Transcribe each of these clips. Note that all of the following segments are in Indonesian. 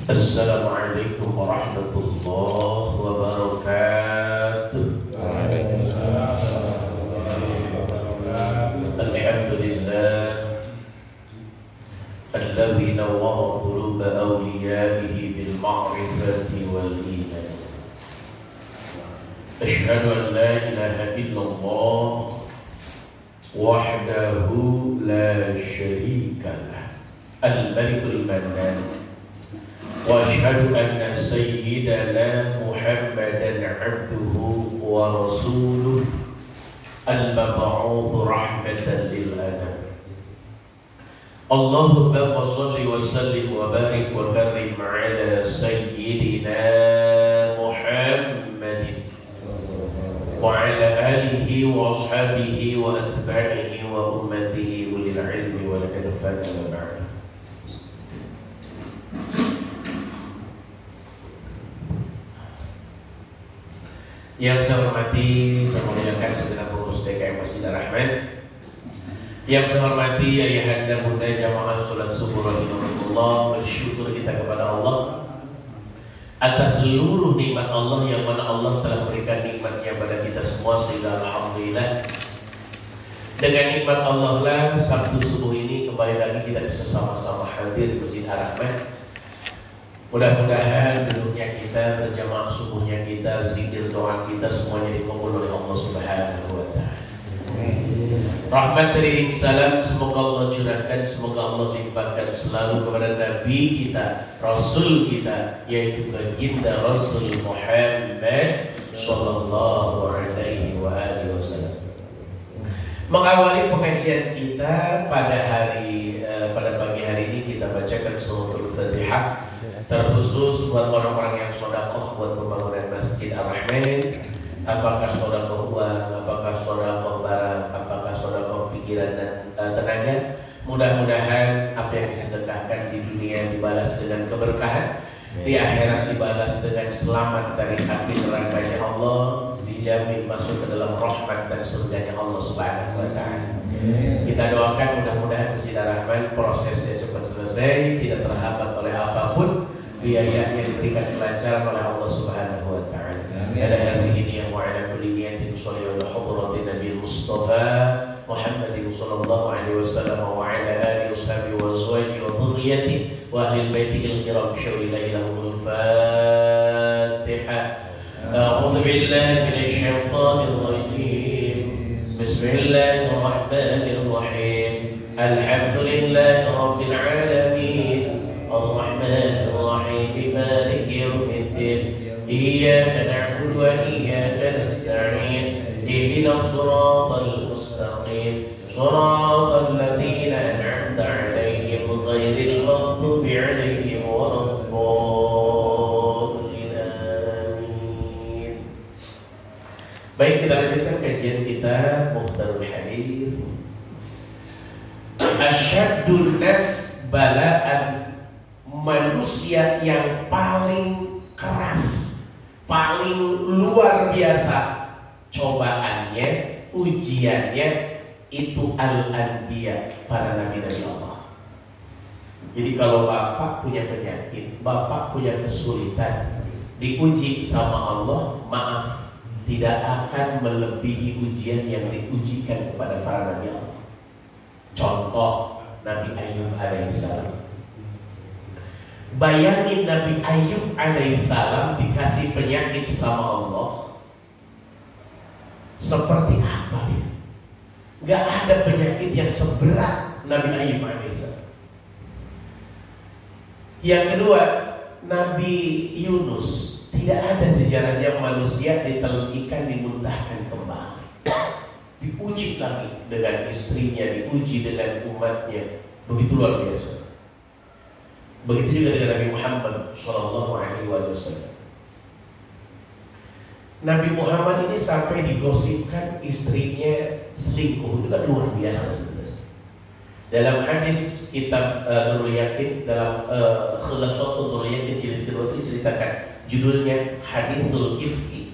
Assalamualaikum warahmatullahi wabarakatuh. Alhamdulillah alladzi nawwara quluba awliyaihi bil ma'rifati wal iman. Asyhadu an la ilaha illallah wahdahu la syarika lah, al-malikul mannan. وأشهد أن سيدنا محمدا عبده ورسوله المبعوث رحمة للأنام. اللهم فصل وسلم وبارك وكرم على سيدنا محمد وعلى آله وأصحابه وأتباعه وأمته أولي العلم والعرفان والمعرفة. Yang saya hormati, saya muliakan segenap pengurus DKM Masjid Ar-Rahman. Yang saya hormati ayahanda bunda jamaah sholat subuh rahimahullah, bersyukur kita kepada Allah atas seluruh nikmat Allah yang mana Allah telah berikan nikmatnya pada kita semua, sehingga alhamdulillah dengan nikmat Allah lah Sabtu subuh ini kembali lagi kita bisa sama-sama hadir di Masjid Ar-Rahman. Mudah-mudahan duduknya kita, berjamaah subuhnya kita, zikir doa kita semuanya dikabul oleh Allah Subhanahu wa Ta'ala. Rahmat dari salam semoga Allah curahkan, semoga Allah limpahkan selalu kepada Nabi kita, Rasul kita, yaitu baginda Rasul Muhammad sallallahu alaihi wa alihi wasallam. Mengawali pengajian kita pada pagi hari ini kita bacakan suratul Fatihah, terkhusus buat orang-orang yang sedekah buat pembangunan Masjid Ar-Rahman. Apakah sedekah uang, apakah sedekah barang, apakah sedekah pikiran dan tenaga, mudah-mudahan apa yang disedekahkan di dunia dibalas dengan keberkahan, di akhirat dibalas dengan selamat dari api nerakanya Allah, dijamin masuk ke dalam rahmat dan surganya Allah Subhanahu wa Ta'ala. Kita doakan mudah-mudahan Masjid Ar-Rahman prosesnya cepat selesai, tidak terhambat oleh apapun, biayanya diberikan kelancaran oleh Allah Subhanahu wa Ta'ala. Ada hadhihi niyyah wa ala kulli niyatin sholli ala hadratin Nabi Mustafa Muhammadin sallallahu alaihi wasallam wa ala alihi washabihi wa azwajihi wa dhurriyyatihi wa ahli baitihi al-kiram syawlillahi lahumul Fatihah. A'udzu billahi minasy syaithanir rajim. Bismillahirrahmanirrahim. Alhamdulillahi rabbil alamin. Ar-Rahmanir Rahim. Maliki yaumiddin. Iyyaka na'budu wa iyyaka nasta'in. Ihdinas siratal mustaqim. Siratal ladzina an'amta 'alaihim ghairil maghdubi 'alaihim waladdallin. Amin. Baik, kita lanjutkan kajian kita Mukhtarul Hadits. Asyaddun nas bala'an, manusia yang paling keras, paling luar biasa cobaannya, ujiannya itu al-anbiya, para nabi-nabi Allah. Jadi kalau bapak punya penyakit, bapak punya kesulitan, diuji sama Allah, maaf, tidak akan melebihi ujian yang diujikan kepada para nabi Allah. Contoh Nabi Ayub alaihissalam. Bayangin Nabi Ayub alaihissalam dikasih penyakit sama Allah, seperti apa dia? Gak ada penyakit yang seberat Nabi Ayub alaihissalam. Yang kedua, Nabi Yunus. Tidak ada sejarahnya manusia ditelan ikan dimuntahkan kembali. Diuji lagi dengan istrinya, diuji dengan umatnya. Begitu luar biasa. Begitu juga dengan Nabi Muhammad SAW. Nabi Muhammad ini sampai digosipkan istrinya selingkuh. Itu kan luar biasa sebenarnya. Dalam hadis kitab Nurul Yakin, dalam Khulasatul Nurul Yakin jilid kedua itu diceritakan, judulnya Hadithul Ifki,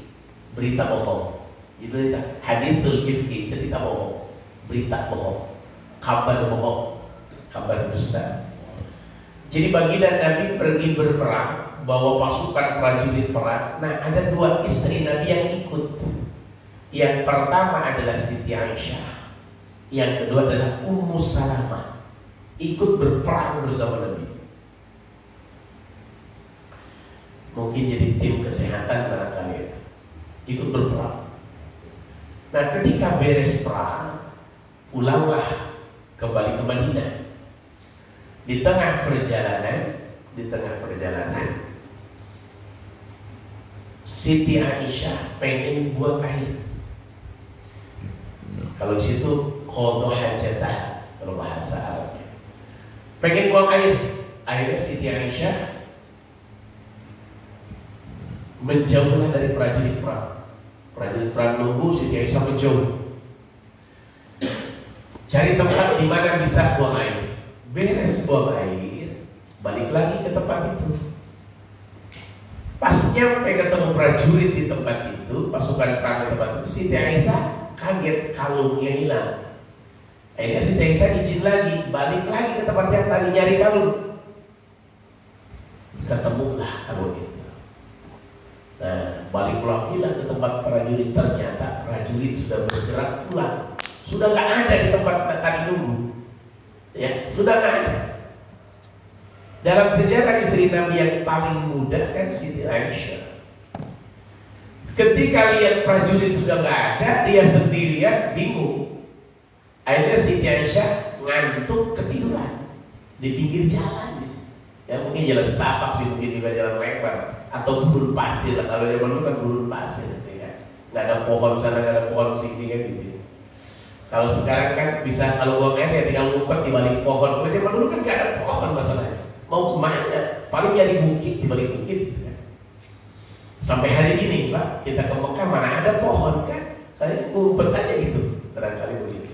berita bohong. Judulnya Hadithul Ifki, cerita bohong, berita bohong, kabar bohong, kabar dusta. Jadi baginda Nabi pergi berperang, bawa pasukan prajurit perang. Nah, ada 2 istri Nabi yang ikut. Yang pertama adalah Siti Aisyah, yang kedua adalah Ummu Salamah, ikut berperang bersama Nabi. Mungkin jadi tim kesehatan barangkali, ikut berperang. Nah, ketika beres perang, pulanglah kembali ke Madinah. Di tengah perjalanan, Siti Aisyah pengen buang air. Kalau di situ qadha hajatah, kalau bahasa Arabnya. Pengen buang air. Akhirnya Siti Aisyah menjauhlah dari prajurit perang. Prajurit perang nunggu, Siti Aisyah menjauh. Cari tempat di mana bisa buang air. Beres buang air, balik lagi ke tempat itu. Pas nyampe ketemu prajurit di tempat itu, pasukan perang di tempat itu, Siti Aisyah kaget, kalungnya hilang. Akhirnya Siti Aisyah izin lagi, balik lagi ke tempat yang tadi nyari kalung. Ketemulah kalung itu. Nah, balik lagi lah ke tempat prajurit. Ternyata prajurit sudah bergerak pulang, sudah nggak ada di tempat tadi dulu. Ya, sudah nggak ada. Dalam sejarah istri Nabi yang paling muda kan Siti Aisyah. Ketika lihat prajurit sudah nggak ada, dia sendirian, bingung. Akhirnya Siti Aisyah ngantuk, ketiduran di pinggir jalan. Ya mungkin jalan setapak sih, mungkin juga jalan lebar atau gurun pasir. Kalau zaman dulu kan gurun pasir, ya. Nggak ada pohon sana, nggak ada pohon sini kan gitu. Kalau sekarang kan bisa, kalau gua kayak ya tinggal ngumpet di balik pohon. Kalau zaman dulu kan nggak ada pohon masalahnya. Mau kemana? Paling nyari bukit di balik bukit. Sampai hari ini Pak, kita ke Mekah mana ada pohon kan? Kalian ngumpet aja gitu, barangkali begitu.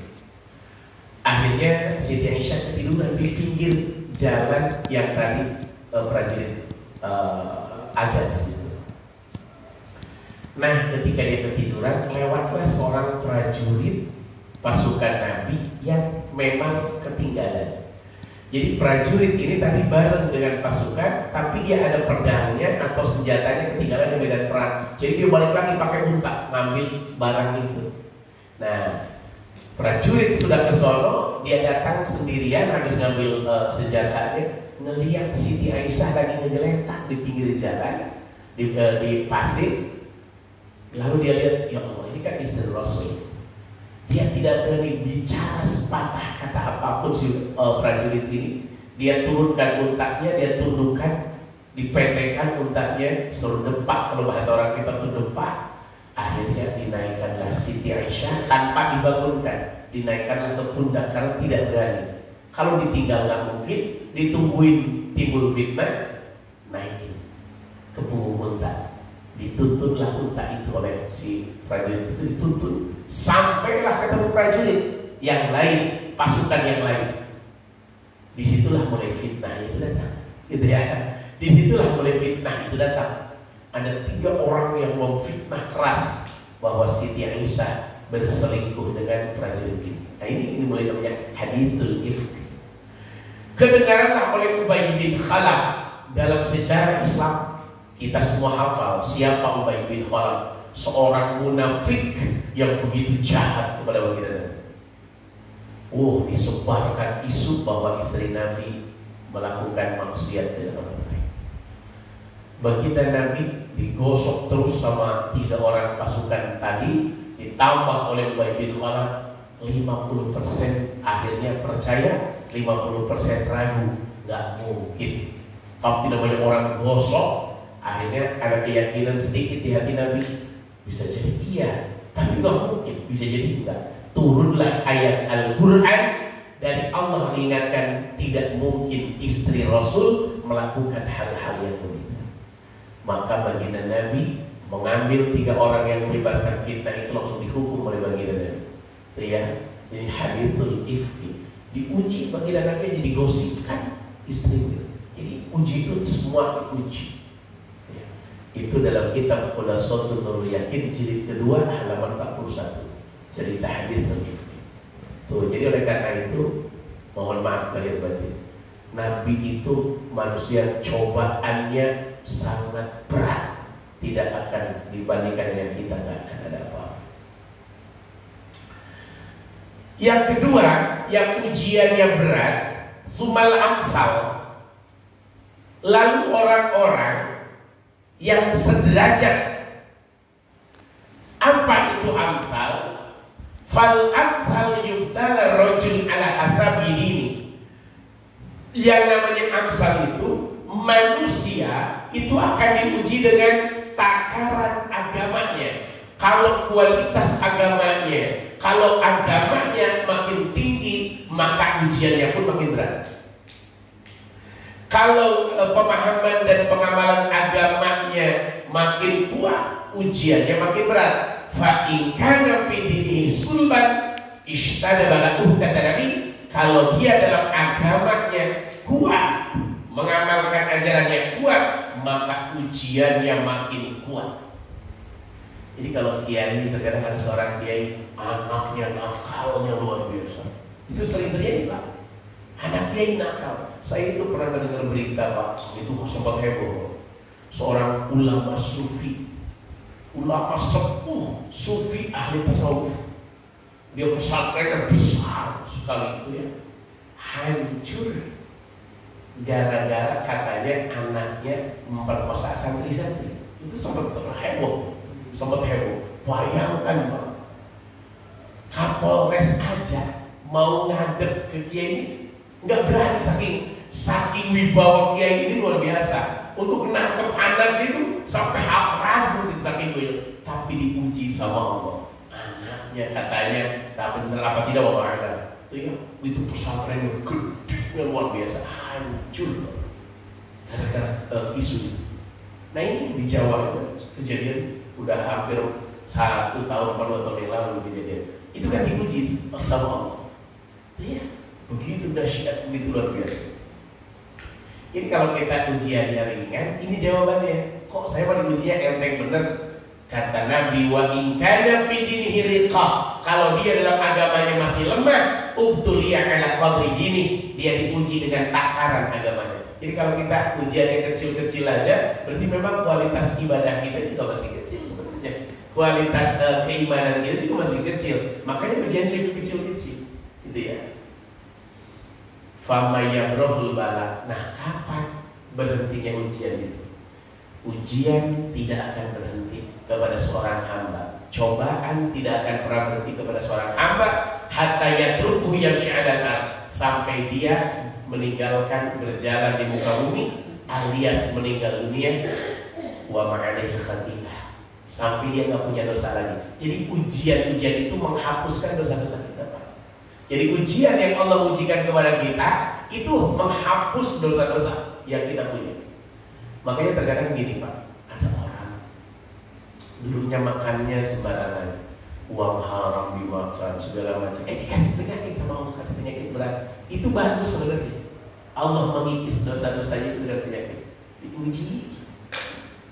Akhirnya Siti Aisyah ketiduran di pinggir jalan yang tadi prajurit ada di situ. Nah, ketika dia ketiduran, lewatlah seorang prajurit pasukan Nabi yang memang ketinggalan. Jadi prajurit ini tadi bareng dengan pasukan, tapi dia ada pedangnya atau senjatanya ketinggalan di medan perang. Jadi dia balik lagi pakai unta ngambil barang itu. Nah, prajurit sudah ke sono, dia datang sendirian habis ngambil senjatanya, ngelihat Siti Aisyah lagi ngegeletak di pinggir jalan di pasir. Lalu dia lihat, ya Allah, ini kan istri Rasul. Dia tidak berani bicara sepatah kata apapun si prajurit ini. Dia turunkan untanya, dia tundukkan, dipendekkan untanya, suruh depak, kalau bahasa orang kita tuh depak. Akhirnya dinaikkanlah Siti Aisyah tanpa dibangunkan, dinaikkanlah ke pundak karena tidak berani. Kalau ditinggal nggak mungkin, ditungguin timbul fitnah, naikin ke punggung unta. Dituntunlah unta itu oleh si prajurit itu, dituntun sampailah ketemu prajurit yang lain, pasukan yang lain. Disitulah mulai fitnah itu datang, gitu ya. Disitulah mulai fitnah itu datang. Ada 3 orang yang memfitnah keras bahwa Siti Aisyah berselingkuh dengan prajurit ini. Nah ini mulai namanya hadithul ifk. Kedengaranlah oleh Ubay bin Khalaf. Dalam sejarah Islam kita semua hafal siapa Ubay bin Khalaf, seorang munafik yang begitu jahat kepada baginda Nabi. Disebarkan isu bahwa istri Nabi melakukan maksiat dengan orang lain. Baginda Nabi digosok terus sama 3 orang pasukan tadi, ditambah oleh Ubay bin Khalaf. 50% akhirnya percaya, 50% ragu, nggak mungkin. Tapi namanya orang gosok, akhirnya ada keyakinan sedikit di hati Nabi, bisa jadi iya, tapi nggak mungkin, bisa jadi enggak. Turunlah ayat Al-Quran dari Allah mengingatkan tidak mungkin istri Rasul melakukan hal-hal yang begitu. Maka baginda Nabi mengambil 3 orang yang melibatkan fitnah itu, langsung dihukum oleh baginda Nabi. Itu ya, jadi hadithul ifki, diuji baginda Nabi, jadi gosipkan istrinya. Jadi uji itu semua diuji. Itu dalam kitab Khulasatul Nurul Yakin jilid kedua halaman 41, cerita hadits ifki. Tuh, jadi oleh karena itu mohon maaf lahir batin. Nabi itu manusia cobaannya sangat berat, tidak akan dibandingkan dengan kita, nggak akan ada apa-apa. Yang kedua, yang ujiannya berat, sumal amsal, lalu orang-orang yang sederajat. Apa itu amsal? Fal amsal yubtala rajul ala hasabi dini. Yang namanya amsal itu, manusia itu akan diuji dengan takaran agamanya. Kalau kualitas agamanya, kalau agamanya makin tinggi, maka ujiannya pun makin berat. Kalau pemahaman dan pengamalan agamanya makin kuat, ujiannya makin berat. Fa in kana fi dinihi sulban ishtada balaguh, kata Nabi, kalau dia dalam agamanya kuat, mengamalkan ajarannya kuat, maka ujiannya makin kuat. Jadi kalau kiai, terkadang ada seorang kiai anaknya nakalnya luar biasa. Itu sering terjadi, Pak. Anak kiai nakal. Saya itu pernah dengar berita, Pak, itu sempat heboh. Seorang ulama sufi, ulama sepuh sufi ahli tasawuf, dia pesantrennya besar sekali itu ya, hancur gara-gara katanya anaknya memperkosa santri-santri. Itu sempat heboh. Bayangkan, Pak, Kapolres aja mau ngadep ke kiai ini nggak berani, saking wibawa kiai ini luar biasa. Untuk menangkap anak itu sampai ragu gitu, saking gue. Tapi diuji sama Allah. Anaknya katanya, tak bener apa tidak Bapak Anda? Itu pesantrennya gede luar biasa, hancur gara-gara isu. Nah ini di Jawa itu kejadian udah hampir 1 tahun, 2 tahun yang lalu kejadian. Itu kan diuji sama Allah. Iya, begitu dahsyat, begitu luar biasa. Ini kalau kita ujiannya ringan, ini jawabannya. Kok saya pada ujian enteng bener? Kata Nabi, wa in kana fi dinihi riqa, kalau dia dalam agamanya masih lemah, ubtuliya ala qadri dini, dia diuji dengan takaran agamanya. Jadi kalau kita ujiannya kecil-kecil aja, berarti memang kualitas ibadah kita juga masih kecil sebenarnya. Kualitas keimanan kita juga masih kecil. Makanya ujian lebih kecil-kecil, gitu ya. Fama yabrahul bala. Nah, kapan berhentinya ujian itu? Ujian tidak akan berhenti kepada seorang hamba. Cobaan tidak akan pernah berhenti kepada seorang hamba hatta yatrukuhu yamshi'alan, sampai dia meninggalkan berjalan di muka bumi alias meninggal dunia, wa ma'alaihi khati'ah, sampai dia nggak punya dosa lagi. Jadi ujian-ujian itu menghapuskan dosa-dosa kita, Pak. Jadi ujian yang Allah ujikan kepada kita itu menghapus dosa-dosa yang kita punya. Makanya terkadang gini, Pak, ada orang dulunya makannya sembarangan, uang haram dimakan segala macam, dikasih penyakit sama Allah, kasih penyakit berat. Itu bagus sebenarnya. Allah mengikis dosa-dosanya dengan penyakit. Diuji.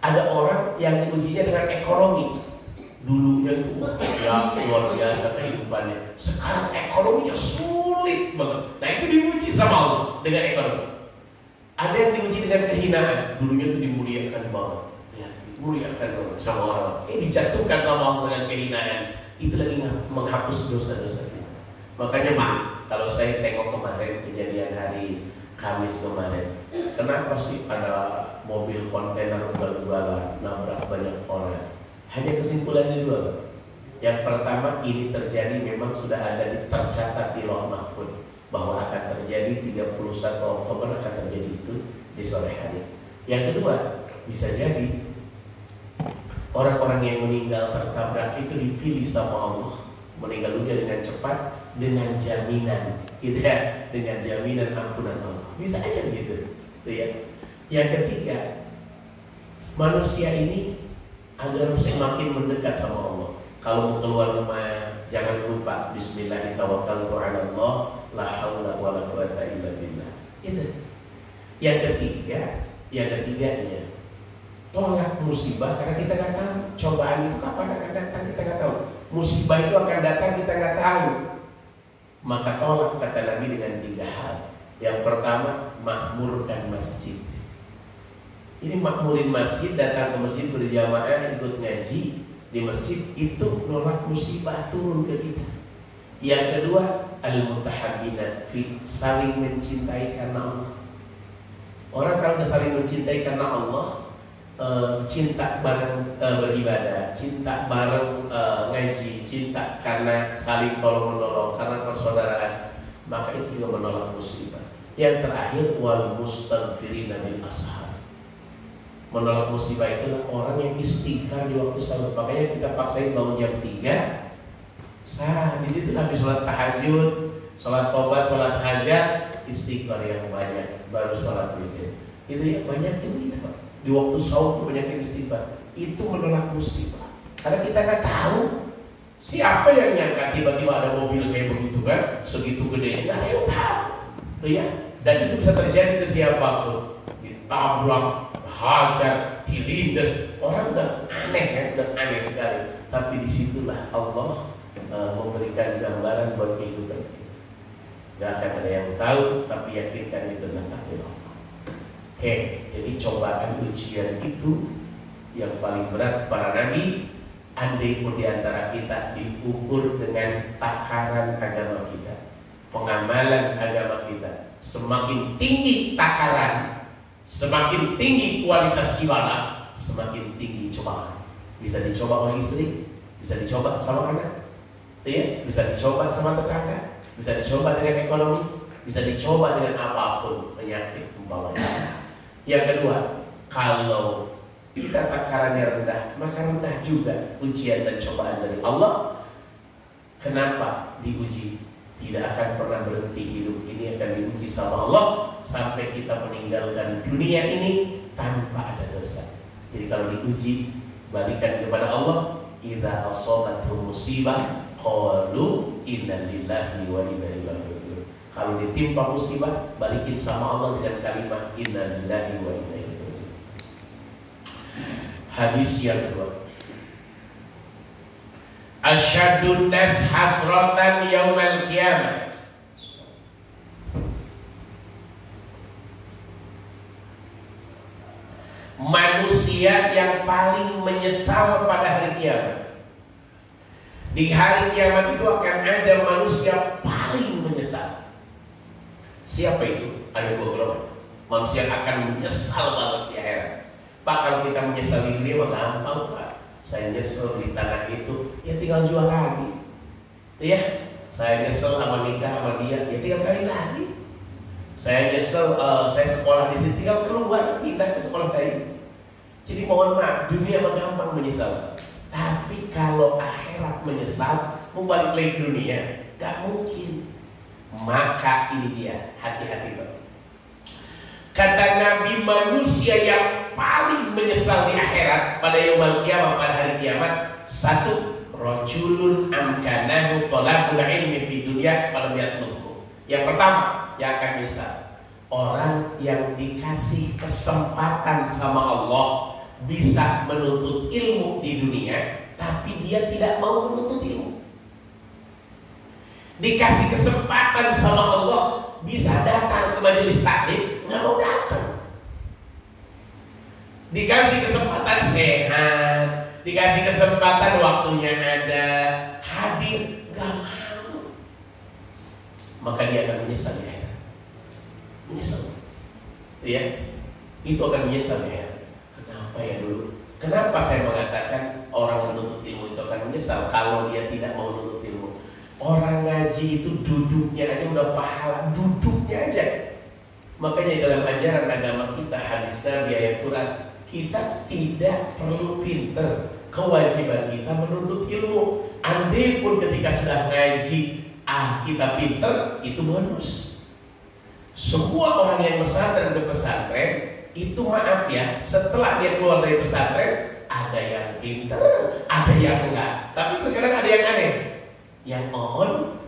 Ada orang yang diujinya dengan ekonomi. Dulunya itu ya luar biasa kehidupannya. Sekarang ekonominya sulit banget. Nah itu diuji sama Allah dengan ekonomi. Ada yang diuji dengan kehinaan. Dulunya itu dimuliakan banget. Ya, dimuliakan banget sama orang. Dijatuhkan sama Allah dengan kehinaan. Itu lagi menghapus dosa-dosa kita. Makanya kalau saya tengok kemarin kejadian hari Kamis kemarin, kenapa sih ada mobil kontainer ugal-ugalan nabrak banyak orang? Hanya kesimpulannya dua, Pak. Yang pertama, ini terjadi memang sudah ada tercatat di Lauh Mahfuz bahwa akan terjadi 31 Oktober akan terjadi itu di sore hari. Yang kedua, bisa jadi orang-orang yang meninggal tertabrak itu dipilih sama Allah meninggal dunia dengan cepat, dengan jaminan, gitu ya, dengan jaminan ampunan Allah. Bisa aja begitu, ya. Yang ketiga, manusia ini agar semakin mendekat sama Allah. Kalau mau keluar rumah, jangan lupa Bismillah tawakkaltu 'ala Allah, la haula wala quwata illa billah. Itu. Yang ketiganya, tolak musibah karena kita nggak tahu cobaan itu kapan akan datang, kita nggak tahu. Musibah itu akan datang, kita nggak tahu. Maka tolak, kata Nabi, dengan 3 hal. Yang pertama, makmurkan masjid. Ini makmurin masjid, datang ke masjid berjamaah, ikut ngaji di masjid, itu nolak musibah turun ke kita. Yang kedua, al-mutahabbina fi, saling mencintai karena Allah. Orang kalau udah saling mencintai karena Allah, cinta bareng beribadah, cinta bareng ngaji, cinta karena saling tolong menolong, karena persaudaraan, maka itu juga menolak musibah. Yang terakhir, wal mustaghfirina bil ashar. Menolak musibah itulah orang yang istighfar di waktu sahur. Makanya kita paksain bangun jam 3. Di situ habis sholat tahajud, sholat tobat, sholat hajat, istighfar yang banyak, baru sholat witir. Itu yang banyakin kita, Pak. Di waktu sahur itu banyakin istighfar. Itu menolak musibah. Karena kita nggak tahu siapa yang nyangka tiba-tiba ada mobil kayak begitu kan, segitu gede, nggak ada yang tahu, tuh ya. Dan itu bisa terjadi ke siapapun. Ditabrak, hajar, dilindas, orang udah aneh kan, udah aneh sekali. Tapi disitulah Allah memberikan gambaran buat kehidupan. Gak akan ada yang tahu, tapi yakinkan itu adalah takdir Allah. Oke, jadi cobaan ujian itu yang paling berat para nabi. Andai pun diantara kita diukur dengan takaran agama kita, pengamalan agama kita, semakin tinggi takaran, semakin tinggi kualitas ibadah, semakin tinggi cobaan. Bisa dicoba oleh istri, bisa dicoba sama anak, ya, bisa dicoba sama tetangga, bisa dicoba dengan ekonomi, bisa dicoba dengan apapun, penyakit umpamanya. Yang kedua, kalau kita takarannya rendah, maka rendah juga ujian dan cobaan dari Allah. Kenapa diuji? Tidak akan pernah berhenti hidup ini, akan diuji sama Allah sampai kita meninggalkan dunia ini tanpa ada dosa. Jadi kalau diuji, balikan kepada Allah. Idza asabatuhum musibah qalu inna lillahi wa inna ilaihi raji'un. Kalau ditimpa musibah, balikin sama Allah dengan kalimat inna lillahi wa inna ilaihi raji'un. Hadis yang kedua, asyadun nas hasratan yaumal qiyamah. Manusia yang paling menyesal pada hari kiamat. Di hari kiamat itu akan ada manusia paling menyesal. Siapa itu? Ada dua golongan. Manusia yang akan menyesal banget di akhirat. Pak, kalau kita menyesal di dunia mah gampang, Pak. Saya nyesel di tanah itu, ya tinggal jual lagi. Ya, saya nyesel sama nikah sama dia, ya tinggal kawin lagi. Saya nyesel, saya sekolah di sini, tinggal keluar pindah ke sekolah lain. Jadi mohon maaf, dunia mah gampang menyesal. Tapi kalau akhirat menyesal, mau balik lagi ke dunia, gak mungkin. Maka ini dia, hati-hati Pak. Kata Nabi, manusia yang paling menyesal di akhirat pada yaumul qiyamah, pada hari kiamat, satu, rajulun amkanahu talabul ilmi fi dunya falam yatlubhu. Yang pertama yang akan menyesal, orang yang dikasih kesempatan sama Allah bisa menuntut ilmu di dunia, tapi dia tidak mau menuntut ilmu. Dikasih kesempatan sama Allah bisa datang ke majelis taklim, nggak mau datang. Dikasih kesempatan sehat, dikasih kesempatan waktunya ada, hadir, nggak mau. Maka dia akan menyesal ya. Menyesal, ya. Itu akan menyesal ya. Kenapa ya dulu? Kenapa saya mengatakan orang menuntut ilmu itu akan menyesal kalau dia tidak mau menuntut ilmu? Orang ngaji itu duduknya aja udah pahala, duduknya aja. Makanya dalam ajaran agama kita, hadis Nabi, ayat Quran, kita tidak perlu pinter. Kewajiban kita menuntut ilmu. Andai pun ketika sudah ngaji, kita pinter, itu bonus. Semua orang yang pesantren ke pesantren, itu maaf ya, setelah dia keluar dari pesantren, ada yang pinter, ada yang enggak. Tapi terkadang ada yang aneh. Yang on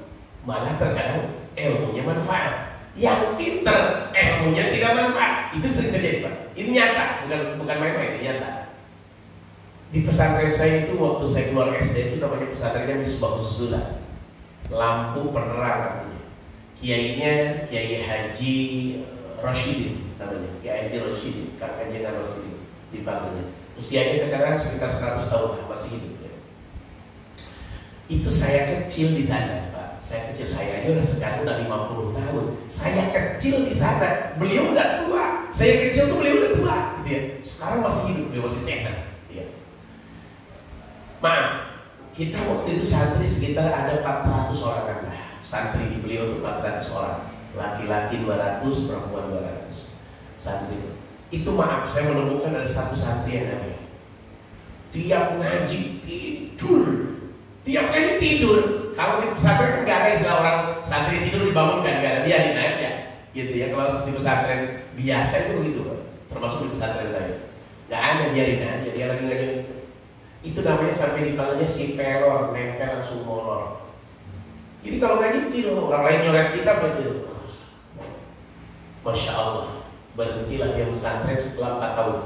malah terkadang ilmunya manfaat, yang pinter ilmunya tidak manfaat. Itu sering terjadi Pak. Ini nyata, bukan main-main, ini nyata. Di pesantren saya itu waktu saya keluar SD itu namanya pesantrennya Misbahus Zulah, lampu penerang artinya. kiainya Kiai Haji Rosyidin namanya, Kiai Haji Rosyidin, Kang Kanjengan Rosyidin dipanggilnya. Usianya sekarang sekitar 100 tahun masih hidup ya. Itu saya kecil di sana, Pak. Saya aja sekarang udah 50 tahun. Saya kecil di sana, beliau udah tua. Saya kecil tuh beliau udah tua, gitu ya. Sekarang masih hidup, beliau masih sehat. Ya. Maaf, kita waktu itu santri sekitar ada 400 orang lah. Santri di beliau itu 400 orang, laki-laki 200, perempuan 200. Santri itu maaf, saya menemukan ada satu santri yang namanya tiap ngaji tidur. Tiap ngaji tidur. Kalau di pesantren kan gak ada istilah orang santri tidur dibangunkan, gak ada, biarin aja gitu ya. Kalau di pesantren biasa itu begitu, termasuk di pesantren saya. Gak ada, biarin aja, dia lagi ngaji. Itu namanya sampai dipanggilnya si pelor, nempel langsung molor. Jadi kalau ngaji tidur, orang lain nyoret kita begitu. Masya Allah, berhentilah dia pesantren setelah 4 tahun.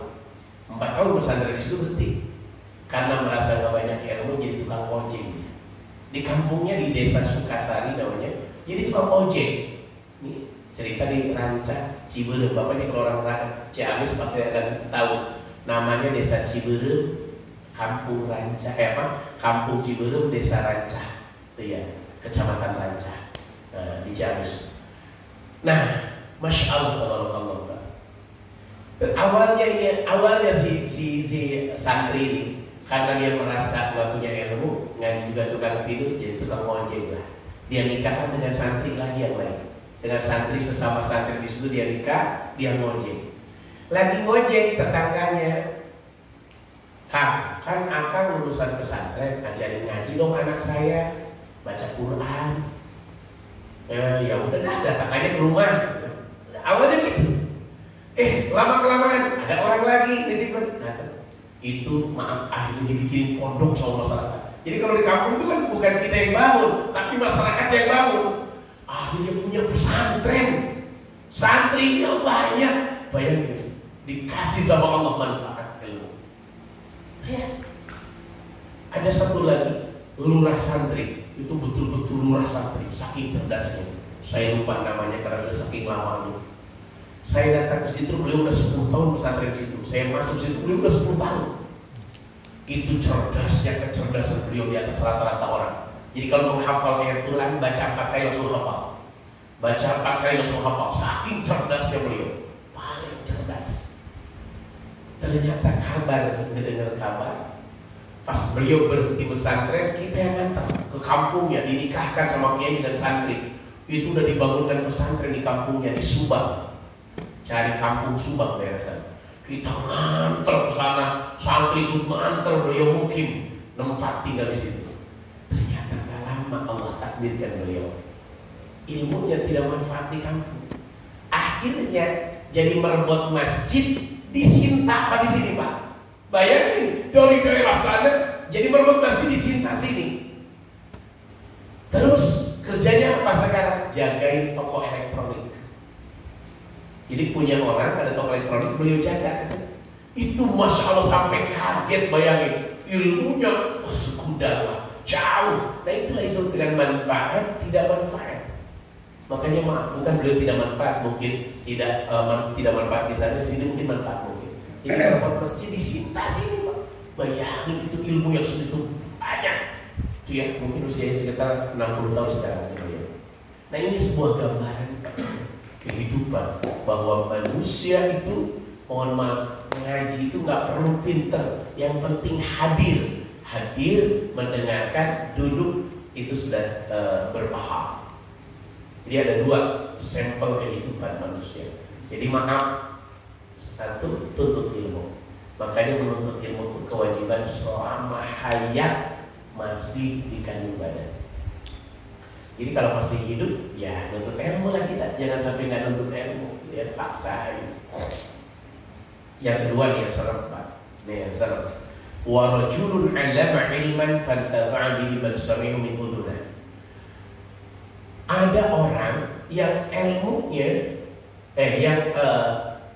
4 tahun pesantren di situ berhenti karena merasa gak banyak ilmu, jadi tukang ojek. Di kampungnya di desa Sukasari namanya, jadi tukang ojek. Ini cerita di Ranca Ciberem. Bapaknya kalau orang Ciamis pakai dan tahu namanya desa Ciberem, kampung Ranca, kampung Ciberem, desa Ranca, itu ya, kecamatan Ranca, di Ciamis. Nah, Masya Allah, Allah. Awalnya si santri ini, karena dia merasa gak punya ilmu, ngaji juga tukang tidur, jadi tukang ojek lah. Dia nikah dengan santri lagi yang lain, dengan santri sesama santri di situ, dia nikah, dia ngojek. Lagi ngojek, tetangganya, Kang, kan akang lulusan pesantren, ajarin ngaji dong anak saya, baca Quran. Ya udah dah, datang aja ke rumah. Awalnya gitu. Lama kelamaan ada orang lagi nitipin. Itu maaf, akhirnya dibikin pondok sama masyarakat. Jadi kalau di kampung itu kan bukan kita yang bangun, tapi masyarakat yang bangun. Akhirnya punya pesantren, santrinya banyak. Bayangin, dikasih sama Allah manfaat ilmu. Ya. Ada satu lagi lurah santri, itu betul-betul lurah santri, saking cerdasnya. Saya lupa namanya karena sudah saking lamanya. Saya datang ke situ, beliau udah 10 tahun pesantren di situ. Saya masuk situ, beliau udah 10 tahun. Itu cerdasnya, kecerdasan beliau di atas rata-rata orang. Jadi kalau menghafal ayat Quran, baca 4 kali langsung hafal. Baca 4 kali langsung hafal. Saking cerdasnya beliau, paling cerdas. Ternyata ngedengar kabar, pas beliau berhenti pesantren, kita yang ngantar ke kampungnya, dinikahkan sama kiai dengan santri. Itu udah dibangunkan pesantren di kampungnya, di Subang. Cari kampung Subang daerah sana. Kita nganter ke sana, santri ikut nganter, beliau mukim, nempat tinggal di situ. Ternyata gak lama Allah takdirkan beliau, ilmunya tidak manfaat di kampung. Akhirnya jadi merebut masjid di Sinta, apa di sini Pak? Bayangin, dari daerah sana jadi merebut masjid di Sinta sini. Terus kerjanya apa sekarang? Jagain toko elektronik. Jadi punya orang ada toko elektronik, beliau jaga. Itu Masya Allah sampai kaget, bayangin ilmunya sekunder jauh. Nah itulah isu dengan manfaat tidak manfaat. Makanya maaf, bukan beliau tidak manfaat, mungkin tidak manfaat di sana, di sini mungkin manfaat mungkin. Jadi buat masjid di Sinta sini Pak. Bayangin itu ilmu yang segitu banyak. Itu ya mungkin usianya sekitar 60 tahun sekarang. Nah ini sebuah gambaran kehidupan bahwa manusia itu, mohon maaf, ngaji itu nggak perlu pinter, yang penting hadir, mendengarkan, duduk, itu sudah berpaham. Jadi ada 2 sampel kehidupan manusia. Jadi maaf, satu, tuntut ilmu. Makanya menuntut ilmu itu kewajiban selama hayat masih di kandung badan. Jadi kalau masih hidup, ya nuntut ilmu lah kita. Jangan sampai nggak nuntut ilmu, ya paksa. Yang kedua nih yang serem Pak. Nih yang serem. Wa rajulun 'allama 'ilman fantafa'a bihi man sami'ahu min udunah. Ada orang yang ilmunya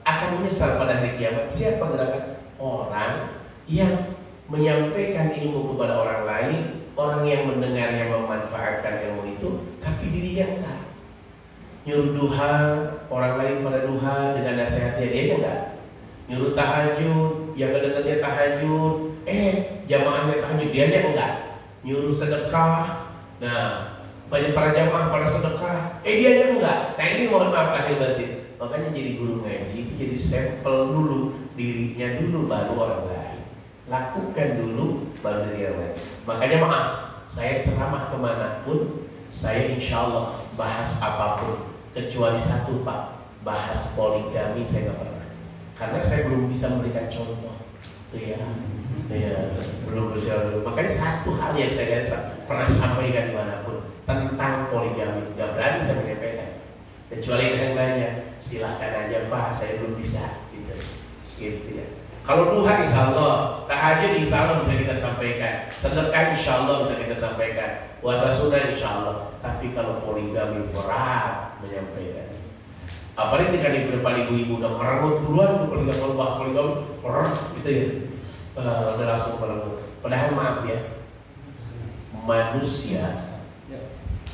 akan menyesal pada hari kiamat. Siapa gerakan? Orang yang menyampaikan ilmu kepada orang lain, orang yang mendengarnya memanfaatkan ilmu itu, tapi dirinya enggak. Nyuruh duha, orang lain pada duha dengan nasihatnya, dia enggak. Nyuruh tahajud, yang kedengarnya tahajud, jamaahnya tahajud, dia enggak. Nyuruh sedekah, nah banyak para jamaah pada sedekah, dia enggak. Nah ini mohon maaf lahir batin. Makanya jadi guru ngaji itu jadi sampel dulu, dirinya dulu baru orang lain. Lakukan dulu baru diri orang lain. Makanya maaf, saya ceramah kemanapun, saya insya Allah bahas apapun kecuali satu Pak, bahas poligami saya nggak pernah. Karena saya belum bisa memberikan contoh, ya, belum bisa. Makanya satu hal yang saya pernah sampaikan dimanapun tentang poligami, nggak berani saya menyampaikan. Kecuali yang lainnya, silahkan aja Pak, saya belum bisa, gitu ya. Kalau duha insya Allah, tahajud insya Allah bisa kita sampaikan, sedekah insya Allah bisa kita sampaikan, puasa sunnah insya Allah. Tapi kalau poligami berat menyampaikan. Apalagi ketika di depan ibu-ibu udah merengut duluan tuh poligami berat, gitu ya. Udah langsung merengut. Padahal maaf ya, manusia,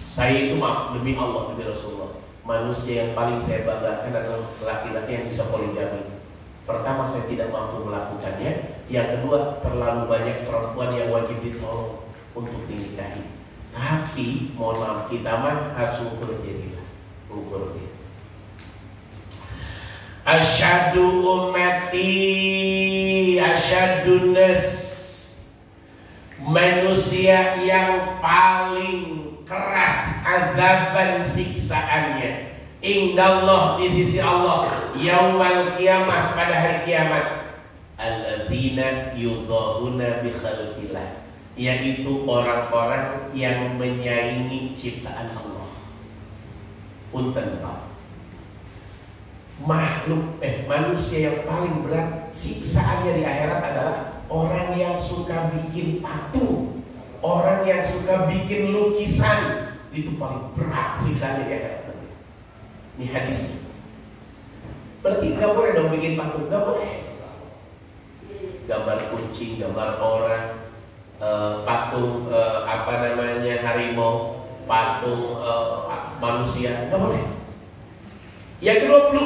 saya itu maaf demi Allah, demi Rasulullah, manusia yang paling saya banggakan adalah laki-laki yang bisa poligami. Pertama, saya tidak mampu melakukannya. Yang kedua, terlalu banyak perempuan yang wajib ditolong untuk dinikahi. Tapi, mohon maaf, kita mah harus ukur diri lah. Ukur diri. Asyadu ummati asyadun nas. Manusia yang paling keras azaban siksaannya indallah, di sisi Allah, yaumal kiamah, pada hari kiamat, alladzina yudhahuna bi khalqillah, yaitu orang-orang yang menyaingi ciptaan Allah. Punten Pak, manusia yang paling berat siksaannya di akhirat adalah orang yang suka bikin patung, orang yang suka bikin lukisan. Itu paling berat siksaannya di akhirat. Ini hadisnya. Berarti gak boleh dong bikin patung, gak boleh. Gambar kucing, gambar orang, patung harimau, patung manusia, gak boleh. Yang kedua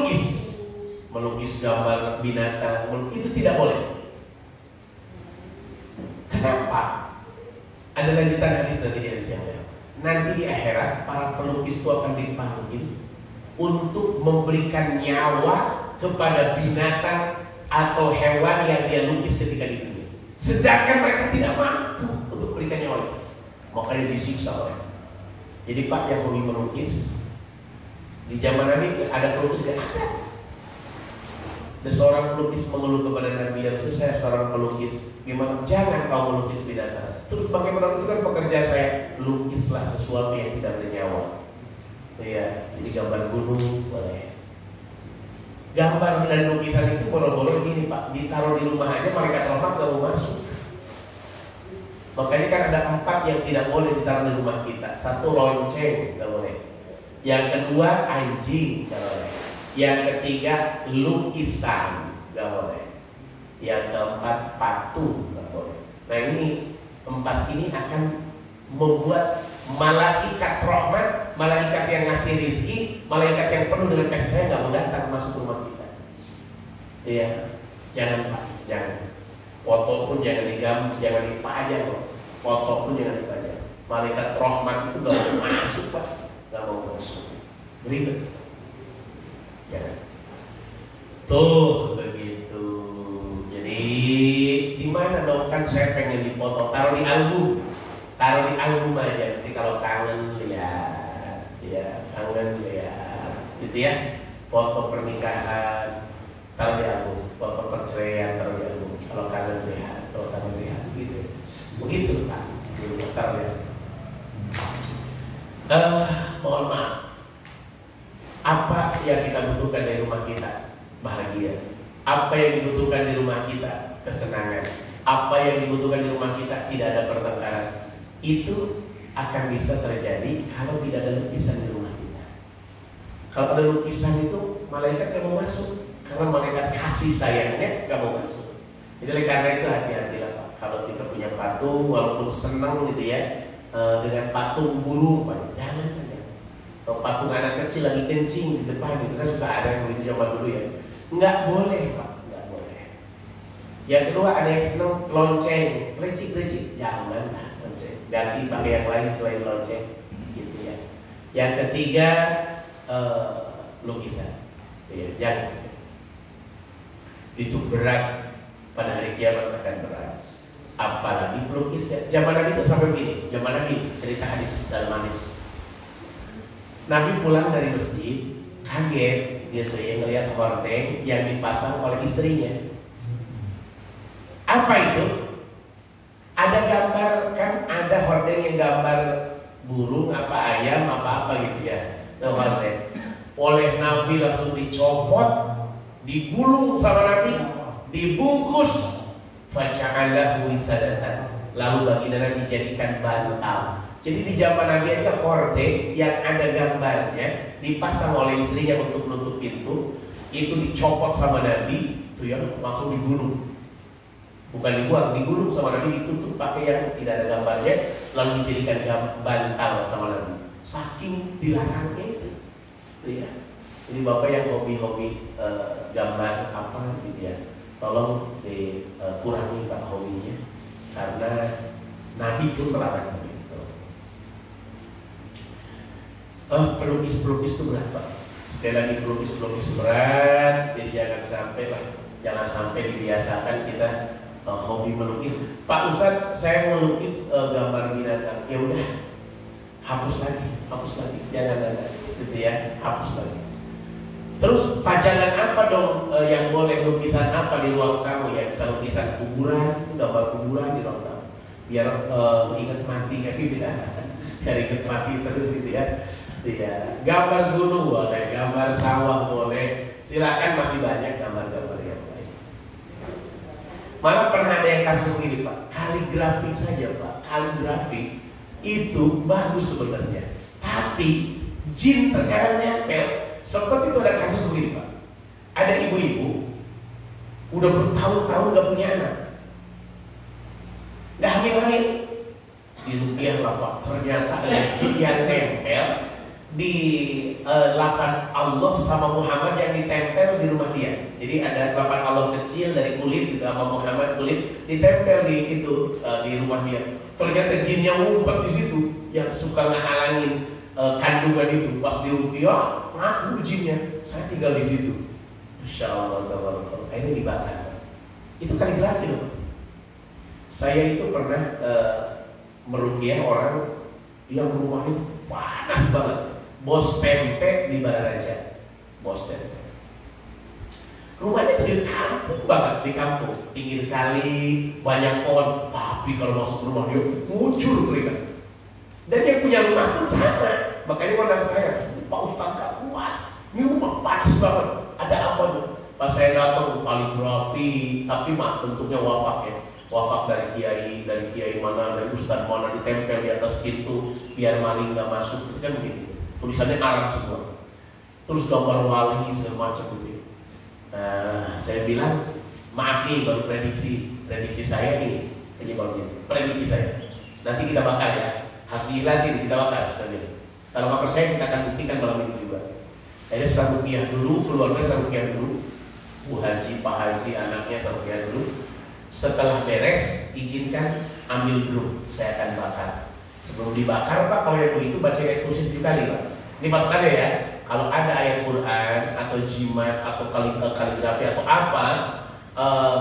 melukis gambar binatang, itu tidak boleh. Kenapa? Ada lanjutan hadis nanti di hadis yang lain. Nanti di akhirat para pelukis itu akan dipanggil untuk memberikan nyawa kepada binatang atau hewan yang dia lukis ketika di dunia. Sedangkan mereka tidak mampu untuk berikan nyawa. Makanya disiksa oleh. Jadi Pak yang hobi melukis, di zaman ini ada pelukis yang ada. Ada seorang pelukis mengeluh kepada Nabi, yang saya seorang pelukis, gimana? Jangan kau melukis binatang. Terus bagaimana? Itu kan pekerjaan saya. Lukislah sesuatu yang tidak bernyawa. Ya, jadi gambar gunung boleh. Gambar dan lukisan itu boro-boro gini Pak, ditaruh di rumah aja malaikat rahmat gak mau masuk. Makanya kan ada 4 yang tidak boleh ditaruh di rumah kita. 1, lonceng, gak boleh. Yang kedua, anjing, gak boleh. Yang ketiga, lukisan, gak boleh. Yang keempat, patung, gak boleh. Nah ini 4 ini akan membuat malaikat rahmat, malaikat yang ngasih rizki, malaikat yang penuh dengan kasih sayang gak mau datang masuk rumah kita. Iya, jangan Pak, jangan. Foto pun jangan dipajang loh. Foto pun jangan dipajang. Malaikat rahmat itu gak mau masuk Pak, gak mau masuk. Ribet. Jangan. Tuh begitu. Jadi di mana dong, kan saya pengen dipoto, taruh di album. Taruh di album aja, nanti kalau kangen lihat, ya kangen lihat, gitu ya. Foto pernikahan taruh di album, foto perceraian taruh di album. Kalau kangen lihat, gitu. Begitu Pak, taruh lihat. Mohon maaf. Apa yang kita butuhkan dari rumah kita? Bahagia. Apa yang dibutuhkan di rumah kita? Kesenangan. Apa yang dibutuhkan di rumah kita? Tidak ada pertengkaran. Itu akan bisa terjadi kalau tidak ada lukisan di rumah kita. Kalau ada lukisan itu, malaikat gak mau masuk, karena malaikat kasih sayangnya gak mau masuk. Jadi oleh karena itu hati-hatilah Pak. Kalau kita punya patung, walaupun senang gitu ya, dengan patung burung Pak, jangan. patung anak kecil lagi kencing di depan itu kan suka ada yang begitu zaman dulu ya. Nggak boleh Pak, nggak boleh. Yang kedua ada yang seneng lonceng, lecik, jangan lah lonceng. Ganti pakai yang lain selain lonceng, gitu ya. Yang ketiga lukisan, ya, jangan. Itu berat, pada hari kiamat akan berat. Apalagi pelukis ya. Zaman Nabi itu sampai begini, zaman Nabi cerita hadis dalam hadis. Nabi pulang dari masjid, kaget gitu ya ngelihat hordeng yang dipasang oleh istrinya. Apa itu? Ada gambar, kan ada hordeng yang gambar burung apa ayam apa gitu ya. Itu hordeng. Oleh Nabi langsung dicopot, digulung sama Nabi, dibungkus, faja'alahu wisadatan. Lalu baginda Nabi dijadikan bantal. Jadi di zaman Nabi ada hordeng yang ada gambarnya dipasang oleh istrinya untuk menutup pintu, itu dicopot sama Nabi, itu yang langsung digulung. Bukan dibuang, digulung sama Nabi, ditutup pakai yang tidak ada gambarnya, lalu dijadikan bantal sama Nabi. Saking dilarangnya itu ya. Jadi bapak yang hobi-hobi gambar apa gitu ya, tolong dikurangi Pak hobinya, karena Nabi pun melarang begitu. Pelukis itu berat Pak. Sekali lagi pelukis berat, jadi jangan sampai dibiasakan kita hobi melukis. Pak Ustadz, saya melukis gambar binatang, ya udah hapus lagi, jangan gitu ya, hapus lagi. Terus pajangan apa dong yang boleh, lukisan apa di ruang tamu ya? Bisa lukisan kuburan, gambar kuburan di ruang tamu, biar ingat mati kan gitu ya, biar ingat mati terus gitu ya. Ya, gambar gunung boleh, gambar sawah boleh, silakan, masih banyak gambar-gambar yang lain. Malah pernah ada yang kasus begini Pak, kaligrafi saja Pak, kaligrafi itu bagus sebenarnya, tapi jin terkadang nempel. Sempat itu ada kasus begini Pak, ada ibu-ibu udah bertahun-tahun gak punya anak, gak hamil-hamil, di rupiah lah Pak, ternyata ada jin yang nempel di lafaz Allah sama Muhammad yang ditempel di rumah dia. Jadi ada lafaz Allah kecil dari kulit gitu sama Muhammad kulit ditempel di itu di rumah dia. Ternyata jinnya ngumpet di situ yang suka ngehalangin kandungan itu. Pas di rupiah ngaku jinnya, saya tinggal di situ. Masya Allah, akhirnya dibakar. Itu kaligrafi loh. Saya itu pernah meruqyah orang yang rumahnya panas banget. Bos pempek di Balaraja, bos pempek. Rumahnya itu di kampung banget, di kampung, pinggir kali, banyak pohon. Tapi kalau masuk rumah dia muncul keringat. Dan yang punya rumah pun sama. Makanya undang saya, Pak Ustadz gak kuat, ini rumah panas banget. Ada apa tuh? Pas saya datang kaligrafi, tapi mah bentuknya wafak ya. Wafak dari kiai mana, dari ustadz mana, ditempel di atas pintu biar maling nggak masuk, itu kan begitu. Tulisannya Arab semua. Terus gambar wali segala macam gitu. Nah, saya bilang, maaf nih baru prediksi saya ini penyebabnya. Prediksi saya. Nanti kita bakar ya. Harus dijelasin, kita bakar. Saya bilang. Kalau nggak percaya kita akan buktikan malam ini juga. Akhirnya saya rupiah dulu, keluarga saya rupiah dulu. Bu Haji, Pak Haji, anaknya saya rupiah dulu. Setelah beres, izinkan ambil dulu. Saya akan bakar. Sebelum dibakar Pak, kalau yang begitu baca ayat kursi 7 kali Pak. Ini patokannya ya. Kalau ada ayat Quran atau jimat atau kaligrafi atau apa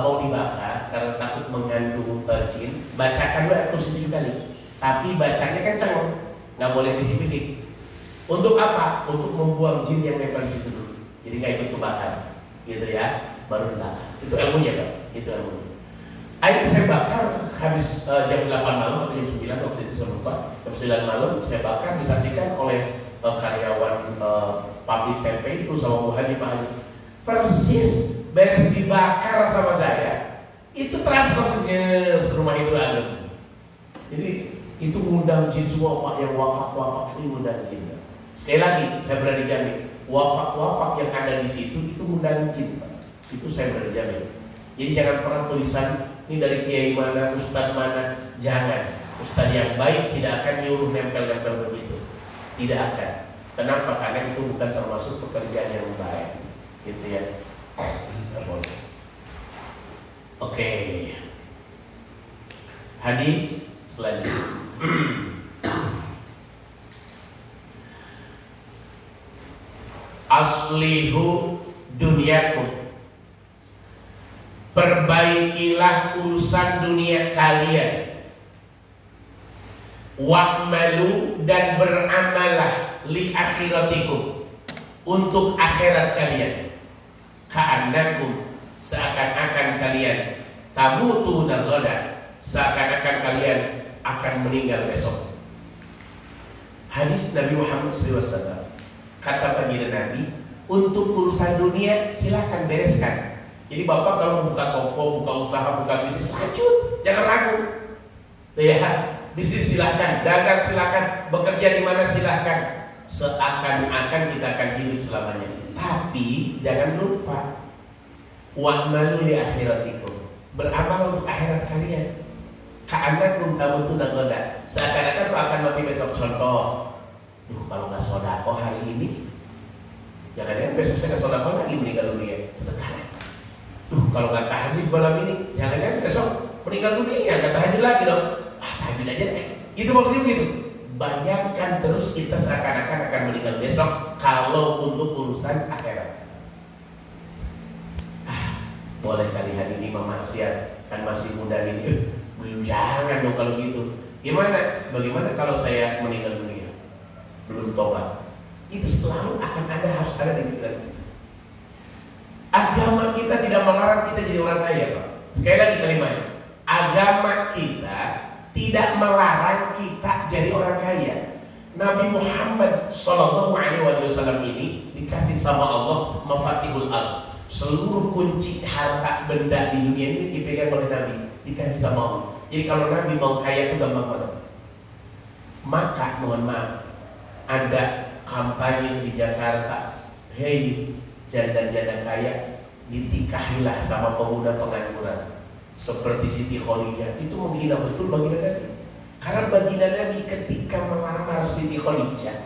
mau dibakar karena takut mengandung jin, bacakan dulu ayat kursi 7 kali. Tapi bacanya kenceng, nggak boleh bisik-bisik. Untuk apa? Untuk membuang jin yang nempel di situ dulu. Jadi nggak ikut kebakar, gitu ya. Baru dibakar. Itu ilmunya Pak. Itu ilmunya. Air saya bakar habis jam 8 malam atau jam 9 waktu itu saya lupa. Jam 9 malam saya bakar, disaksikan oleh karyawan pabrik tempe itu sama Bu Haji, Pak Haji. Persis beres dibakar sama saya, itu terasnya rumah itu adem. Jadi itu ngundang jin semua Pak, yang wafak ini ngundang jin. Sekali lagi saya berani jamin, wafak yang ada di situ itu ngundang jin Pak. Itu saya berani jamin. Jadi jangan pernah tulisan ini dari kiai mana, ustadz mana, jangan. Ustadz yang baik tidak akan nyuruh nempel-nempel begitu, tidak akan. Kenapa? Karena itu bukan termasuk pekerjaan yang baik, gitu ya. Nggak boleh. Oke. Hadis selanjutnya. Aslihu dunyakum, perbaikilah urusan dunia kalian. Wa'malu, dan beramalah li akhiratikum, untuk akhirat kalian. Ka'annakum, seakan-akan kalian tamutuna ghadan, seakan-akan kalian akan meninggal besok. Hadis Nabi Muhammad SAW. Kata baginda Nabi, untuk urusan dunia silahkan bereskan. Jadi bapak kalau buka toko, buka usaha, buka bisnis, lanjut, jangan ragu. Ya, bisnis silahkan, dagang silahkan, bekerja di mana silahkan. Seakan-akan kita akan hidup selamanya. Tapi jangan lupa, wa'malu li akhiratikum, beramal untuk akhirat kalian. Ka'annakum tamutuna ghadan, seakan-akan kau akan mati besok. Contoh, kalau nggak sodako hari ini, jangan-jangan besok saya nggak sodako lagi, meninggal dunia. Sedekah. Kalau nggak tahajud malam ini, jangan-jangan besok meninggal dunia, nggak tahajud lagi dong. Tahajud aja deh. Itu maksudnya begitu. Bayangkan terus kita seakan-akan akan meninggal besok kalau untuk urusan akhirat. Boleh kali hari ini memaksiat, kan masih muda ini. Belum, jangan dong kalau gitu. Gimana? Bagaimana kalau saya meninggal dunia? Belum tobat, itu selalu akan harus ada di pikiran kita. Agama kita tidak melarang kita jadi orang kaya, Pak. Sekali lagi kalimatnya, agama kita tidak melarang kita jadi orang kaya. Nabi Muhammad SAW ini dikasih sama Allah mafatihul ard, seluruh kunci harta benda di dunia ini dipegang oleh Nabi, dikasih sama Allah. Jadi kalau Nabi mau kaya itu gampang banget. Maka mohon maaf, ada kampanye di Jakarta, hei janda-janda kaya, ditikahilah sama pemuda pengangguran seperti Siti Khadijah. Itu menghina betul baginda Nabi. Karena baginda Nabi ketika melamar Siti Khadijah,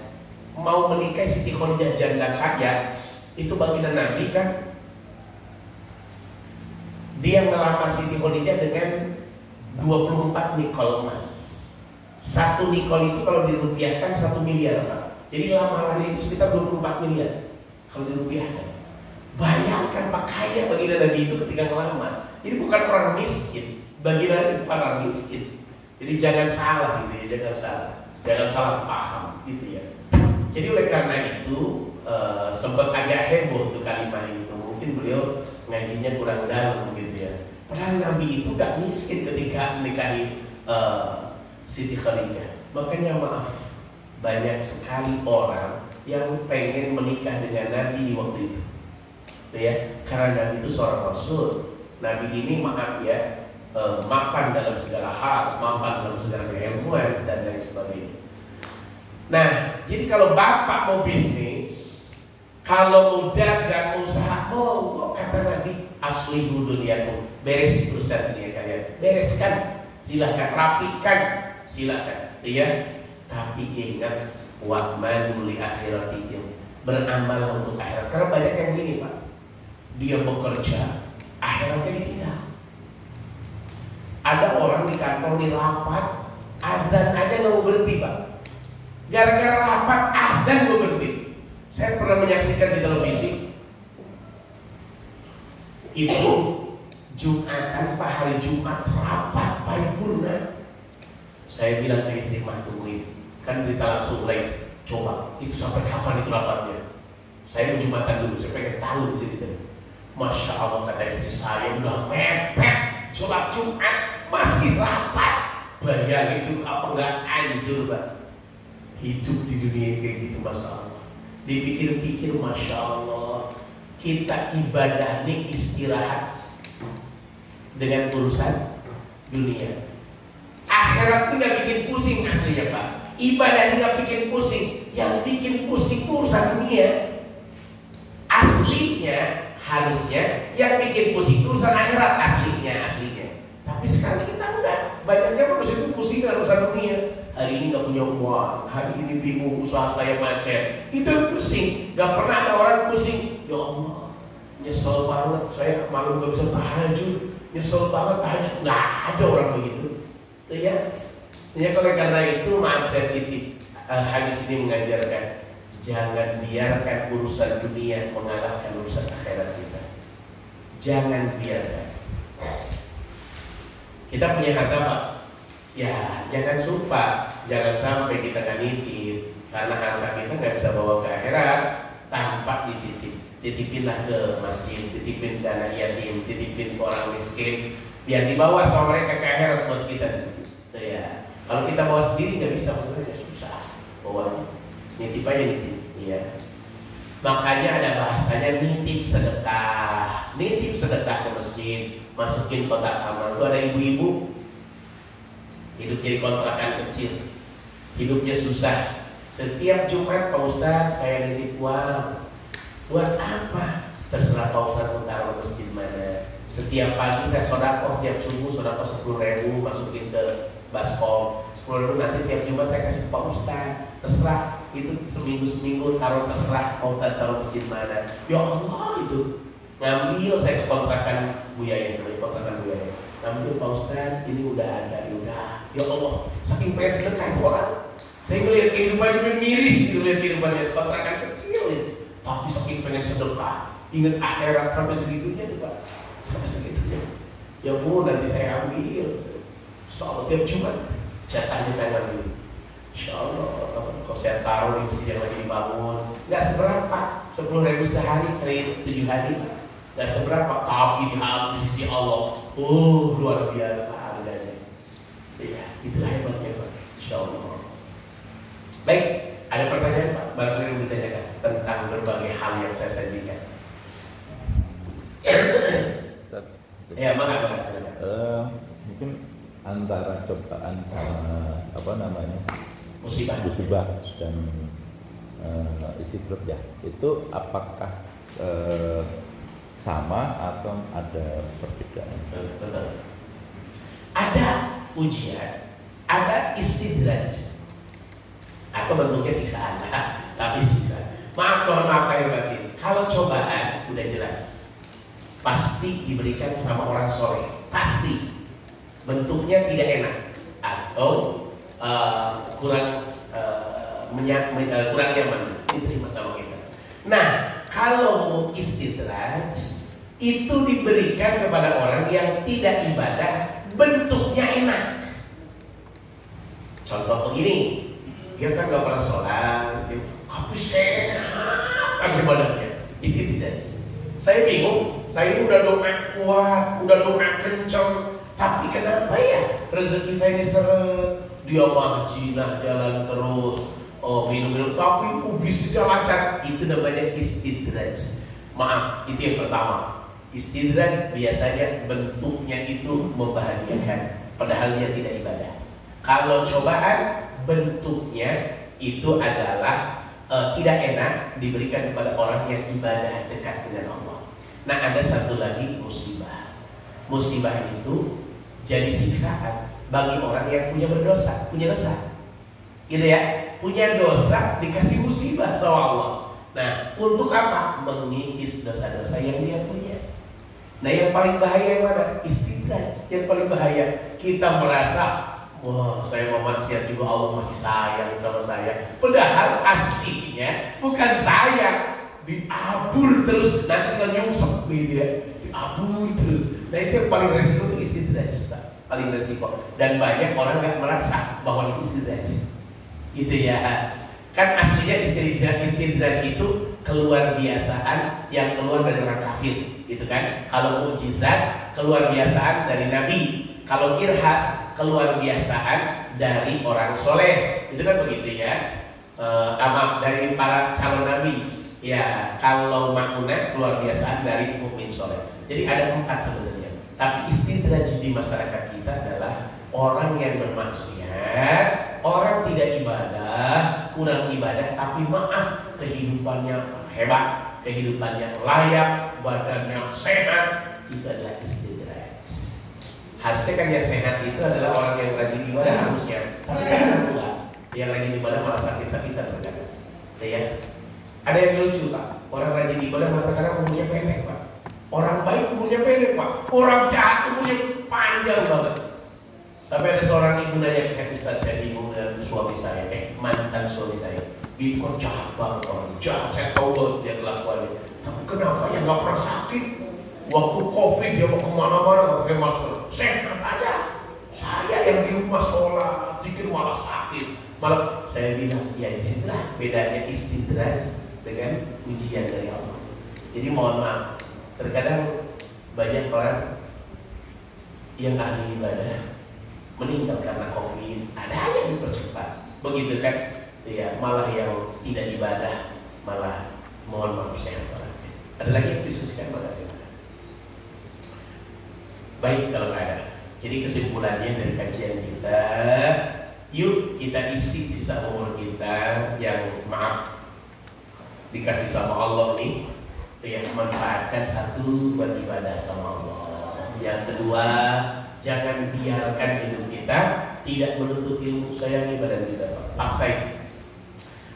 mau menikahi Siti Khadijah janda kaya, itu baginda Nabi kan, dia melamar Siti Khadijah dengan 24 nikol emas. Satu nikol itu kalau dirupiahkan 1 miliar, Pak. Jadi lamaran itu sekitar 24 miliar kalau dirupiahkan. Bayangkan Pak, kaya baginda Nabi itu ketika melamar. Jadi bukan orang miskin, baginda Nabi bukan orang miskin. Jadi jangan salah gitu ya, jangan salah paham gitu ya. Jadi oleh karena itu sempat agak heboh tuh kalimat itu. Mungkin beliau ngajinya kurang dalam gitu ya. Padahal Nabi itu gak miskin ketika menikahi Siti Khadijah. Makanya maaf, banyak sekali orang yang pengen menikah dengan Nabi di waktu itu, ya, karena Nabi itu seorang Rasul. Nabi ini maaf ya, mapan dalam segala hal, mapan dalam segala keilmuan dan lain sebagainya. Nah, jadi kalau bapak mau bisnis, kalau mau dagang, usaha, kok kata Nabi, asli duniaku, beres urusan dunia kalian, bereskan, silahkan rapikan, silahkan, ya. Tapi ingat, wa'malu li akhiratikum, beramal untuk akhirat. Karena banyak yang gini, Pak, dia bekerja, akhiratnya ditinggal. Ada orang di kantor di rapat, azan aja nggak mau berhenti, Pak. Gara-gara rapat, azan mau berhenti. Saya pernah menyaksikan di televisi, itu Jumatan, Pak, hari Jumat rapat paripurna. Saya bilang ke istri, mah tungguin, kan berita langsung live. Coba, itu sampai kapan itu rapatnya? Saya mau Jumatan dulu, saya pengen tahu ceritanya. Masya Allah, kata istri saya, udah mepet sholat Jumat masih rapat. Bayang itu apa nggak hancur, Pak? Hidup di dunia kayak gitu, Masya Allah. Dipikir-pikir, Masya Allah, kita ibadah nih istirahat dengan urusan dunia. Akhirat itu gak bikin pusing aslinya, Pak. Ibadah ini gak bikin pusing. Yang bikin pusing itu urusan dunia. Aslinya, harusnya yang bikin pusing itu urusan akhirat. Aslinya. Tapi sekarang kita enggak. Banyaknya manusia itu pusing dengan urusan dunia. hari ini nggak punya uang, hari ini bingung, usaha saya macet. Itu yang pusing. Gak pernah ada orang pusing. Ya Allah, nyesel banget saya malam gak bisa tahajud, nyesel banget tahajud. Nggak ada orang begitu. Itu ya. Ya kalau karena itu maaf saya titip hadis ini mengajarkan jangan biarkan urusan dunia mengalahkan urusan akhirat kita. Jangan biarkan. Kita punya harta Pak, ya jangan sumpah, jangan sampai kita nggak nitip, karena harta kita nggak bisa bawa ke akhirat tanpa dititip. Titipinlah ke masjid, titipin ke anak yatim, titipin ke orang miskin, biar dibawa sama mereka ke akhirat buat kita. Tuh ya. Kalau kita bawa sendiri nggak bisa, maksudnya susah bawanya. Nitip aja nitip, ya. Makanya ada bahasanya nitip sedekah. Nitip sedekah ke masjid, masukin kotak amal. Itu ada ibu-ibu hidup jadi kontrakan kecil, hidupnya susah. Setiap Jumat Pak Ustadz saya nitip uang. Buat apa? Terserah Pak Ustadz mau taruh masjid mana. Setiap pagi saya sodakoh, setiap subuh sodakoh 10.000 masukin ke baskom. 10.000 nanti tiap Jumat saya kasih ke Pak Ustadz. Terserah, itu seminggu taruh, terserah Pak Ustadz taruh masjid mana. Ya Allah, itu ngambil saya ke kontrakan Bu Yaya, kontrakan Bu Yaya. Ngambil Pak Ustadz, ini udah ada, ya Allah, saking pengen sedekah itu orang. Saya ngeliat kehidupannya miris, ngeliat kehidupannya kontrakan kecil ya. Tapi saking pengen sedekah, ingat akhirat sampai segitunya tuh Pak, sampai segitunya. Ya Bu, nanti saya ambil. Soal tiap Jumat jatahnya saya ngambil. Insya Allah, kalau saya taruh di masjid yang lagi dibangun, nggak seberapa, 10.000 sehari kali 7 hari, nggak seberapa, tapi dihabis sisi Allah, luar biasa harganya. Ya, itulah hebatnya Pak. Insya Allah. Baik, ada pertanyaan Pak? Barangkali yang ditanyakan tentang berbagai hal yang saya sajikan. Ya, makasih. Mungkin antara cobaan sama musibah dan istidraj ya, itu apakah sama atau ada perbedaan? Betul. Ada ujian, ada istidraj atau bentuknya siksaan, tapi siksaan. Mohon maaf lahir batin. Kalau cobaan udah jelas, pasti diberikan sama orang soleh, pasti. Bentuknya tidak enak atau kurang nyaman, diterima sama kita. Nah, kalau istidraj itu diberikan kepada orang yang tidak ibadah, bentuknya enak. Contoh begini, dia kan gak pernah sholat, tapi sehat aja badannya, itu istidraj. Saya bingung, saya udah doa kuat, udah doa kencang, tapi kenapa ya rezeki saya diseret? Dia mahjinah jalan terus, minum-minum, tapi bisnisnya lancar. Itu namanya istidraj. Maaf, itu yang pertama. Istidraj biasanya bentuknya itu membahagiakan, padahal dia tidak ibadah. Kalau cobaan bentuknya itu adalah tidak enak diberikan kepada orang yang ibadah dekat dengan Allah. Nah, ada satu lagi musibah. Musibah itu jadi siksaan bagi orang yang punya dosa, gitu ya, punya dosa dikasih musibah sama Allah. Nah, untuk apa? Mengikis dosa-dosa yang dia punya. Nah, yang paling bahaya yang mana? Istidraj. Yang paling bahaya kita merasa, wah, saya mau maksiat juga Allah masih sayang sama saya. Padahal aslinya bukan sayang, diabur terus, nanti tinggal nyungsep gitu ya, diabur terus. Nah, itu yang paling resiko itu istidraj, paling resiko. Dan banyak orang nggak merasa bahwa itu istidraj, gitu ya. Kan aslinya istidraj itu keluar biasaan yang keluar dari orang kafir, gitu kan. Kalau mukjizat keluar biasaan dari Nabi, kalau irhas keluar biasaan dari orang soleh, itu kan begitu ya. Dari para calon Nabi. Ya, kalau makunah keluar biasaan dari mukmin soleh. Jadi ada 4 sebenarnya. Tapi istidraj di masyarakat kita adalah orang yang bermaksiat, orang tidak ibadah, kurang ibadah, tapi maaf kehidupannya hebat, kehidupannya layak, badannya sehat, itu adalah istidraj. Harusnya kan yang sehat itu adalah orang yang rajin ibadah harusnya, tapi kan enggak. Yang rajin ibadah malah sakit-sakitan terkadang. Ya. Ada yang lucu Pak, orang rajin ibadah malah terkadang umurnya pendek Pak. Orang baik umurnya pendek Pak, orang jahat umurnya panjang banget. Sampai ada seorang ibu nanya ke saya, Ustaz, saya bingung dengan suami saya, mantan suami saya. Dia kok jahat banget, orang jahat, saya tahu banget dia kelakuannya. Tapi kenapa ya nggak pernah sakit? Waktu COVID dia mau kemana-mana nggak pakai masker, sehat aja. Saya yang di rumah sholat, pikir malah sakit. Malah saya bilang, ya disitulah bedanya istidraj dengan ujian dari Allah. Jadi mohon maaf, terkadang banyak orang yang ahli ibadah meninggal karena COVID, ada yang dipercepat, begitu kan? Ya, malah yang tidak ibadah malah mohon maaf sehat orangnya. Ada lagi yang diskusikan? Makasih. Baik kalau nggak ada. Jadi kesimpulannya dari kajian kita, yuk kita isi sisa umur kita yang maaf dikasih sama Allah nih, ya manfaatkan satu buat ibadah sama Allah. Yang kedua, jangan biarkan hidup kita tidak menuntut ilmu. Saya nih badan kita paksain.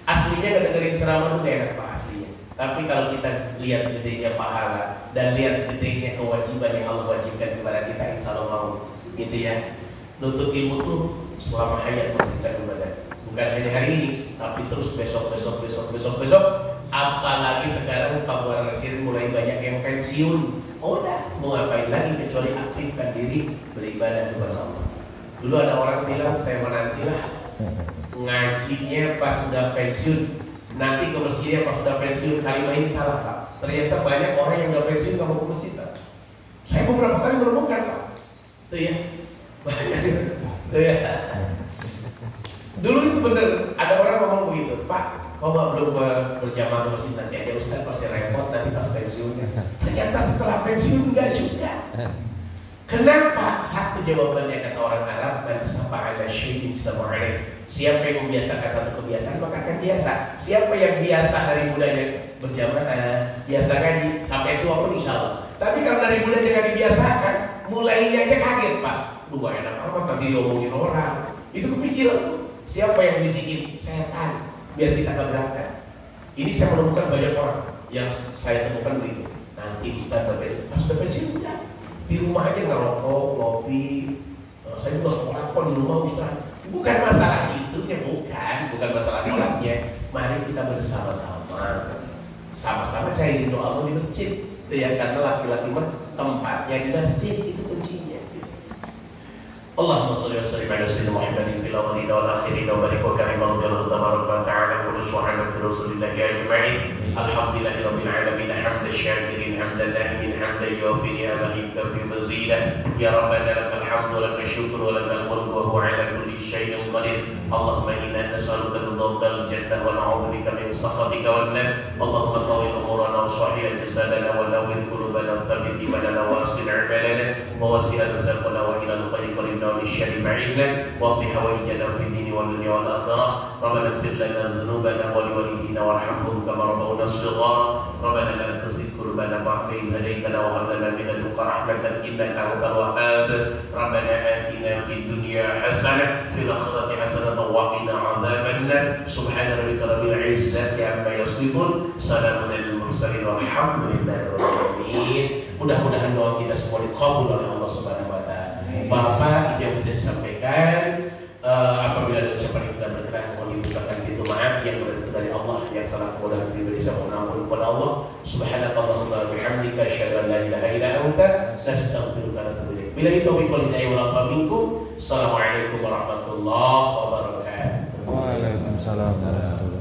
Aslinya ngedengerin ceramah tuh enak Pak aslinya. Tapi kalau kita lihat gedenya pahala dan lihat gedenya kewajiban yang Allah wajibkan kepada kita, insya Allah mau gitu ya. Nuntut ilmu tuh selama hayat menunjukkan ibadah. Bukan hanya hari ini, tapi terus besok. Apalagi sekarang Pak Rasir mulai banyak yang pensiun. Udah, mau ngapain lagi kecuali aktifkan diri beribadah kepada Allah. Dulu ada orang bilang, saya menantilah ngajinya pas sudah pensiun, nanti ke masjidnya pas sudah pensiun. Kalimat ini salah Pak. Ternyata banyak orang yang sudah pensiun nggak mau ke masjid Pak. Saya beberapa kali menemukan Pak. Tuh ya, banyak. Tuh ya. Dulu itu bener, ada orang ngomong begitu, Pak, kok belum berjamaah ke masjid, nanti aja Ustaz pasti repot nanti pas pensiunnya. Ternyata setelah pensiun enggak juga. Kenapa? Satu jawabannya kata orang Arab, man sab'ala syai'in sab'alaih. Siapa yang membiasakan satu kebiasaan maka akan biasa. Siapa yang biasa dari mudanya berjamaah, biasa ngaji sampai tua pun insya Allah. Tapi kalau dari mudanya nggak dibiasakan, mulainya aja kaget Pak. Duh enak amat nanti diomongin orang. Itu kepikiran tuh. Siapa yang bisikin setan biar kita nggak berangkat. Ini saya menemukan banyak orang yang saya temukan begitu. Nanti Ustaz pas sudah pensiun udah di rumah aja ngerokok, ngopi. Saya juga sholat kok di rumah Ustaz. Bukan masalah itunya, bukan masalah sholatnya. Mari kita sama-sama cari ridho Allah di masjid. Itu ya, karena laki-laki tempatnya di masjid, itu kuncinya. Allahumma shalli wa sallim ala sayyidina Muhammadin fil awwalin wal akhirin wa barik wa karim wa tabarak wa ta'ala kullu su'ala bi rasulillah ajma'in. Alhamdulillahi rabbil alamin hamdan syakirin hamdan da'imin hamdan yuwaffi ni'amahu wa fi mazidah. Ya rabbana lakal hamdu wa lakal syukru wa lakal mulku wa huwa ala kulli syai'in qadir. Allahumma inna nas'aluka ridhal jannah wa na'udzubika min sakhatika wan nar. Allahumma tawwil umurana wa sahih jasadana wa nawwir qulubana wa thabbit imanana wa asil a'malana wa wasi' rizqana wa ila al-khairi qaribna والشر بعيدنا واقض حوائجنا في الدين والدنيا والآخرة. ربنا اغفر لنا ذنوبنا ولوالدينا وارحمهم كما ربونا صغارا. ربنا لا تزغ قلوبنا بعد إذ هديتنا وهب لنا من لدنك رحمة إنك أنت الوهاب. ربنا آتنا في الدنيا حسنة في الآخرة حسنة وقنا عذاب النار. سبحان ربك رب العزة عما يصفون سلام على المرسلين والحمد لله رب العالمين. Mudah-mudahan doa kita semua dikabul oleh Allah Subhanahu wa taala. Bapak, itu yang bisa disampaikan. Apabila ada ucapan yang tidak berkenan, mohon dibukakan pintu maaf yang berasal dari Allah, yang salah kemudahan pribadi saya mohon ampun kepada Allah. Subhanakallahumma wa bihamdika asyhadu an la ilaha illa anta astaghfiruka wa atubu ilaik. Billahi taufiq wal hidayah wal afa minkum. Assalamualaikum warahmatullahi wabarakatuh. Waalaikumsalam warahmatullahi wabarakatuh.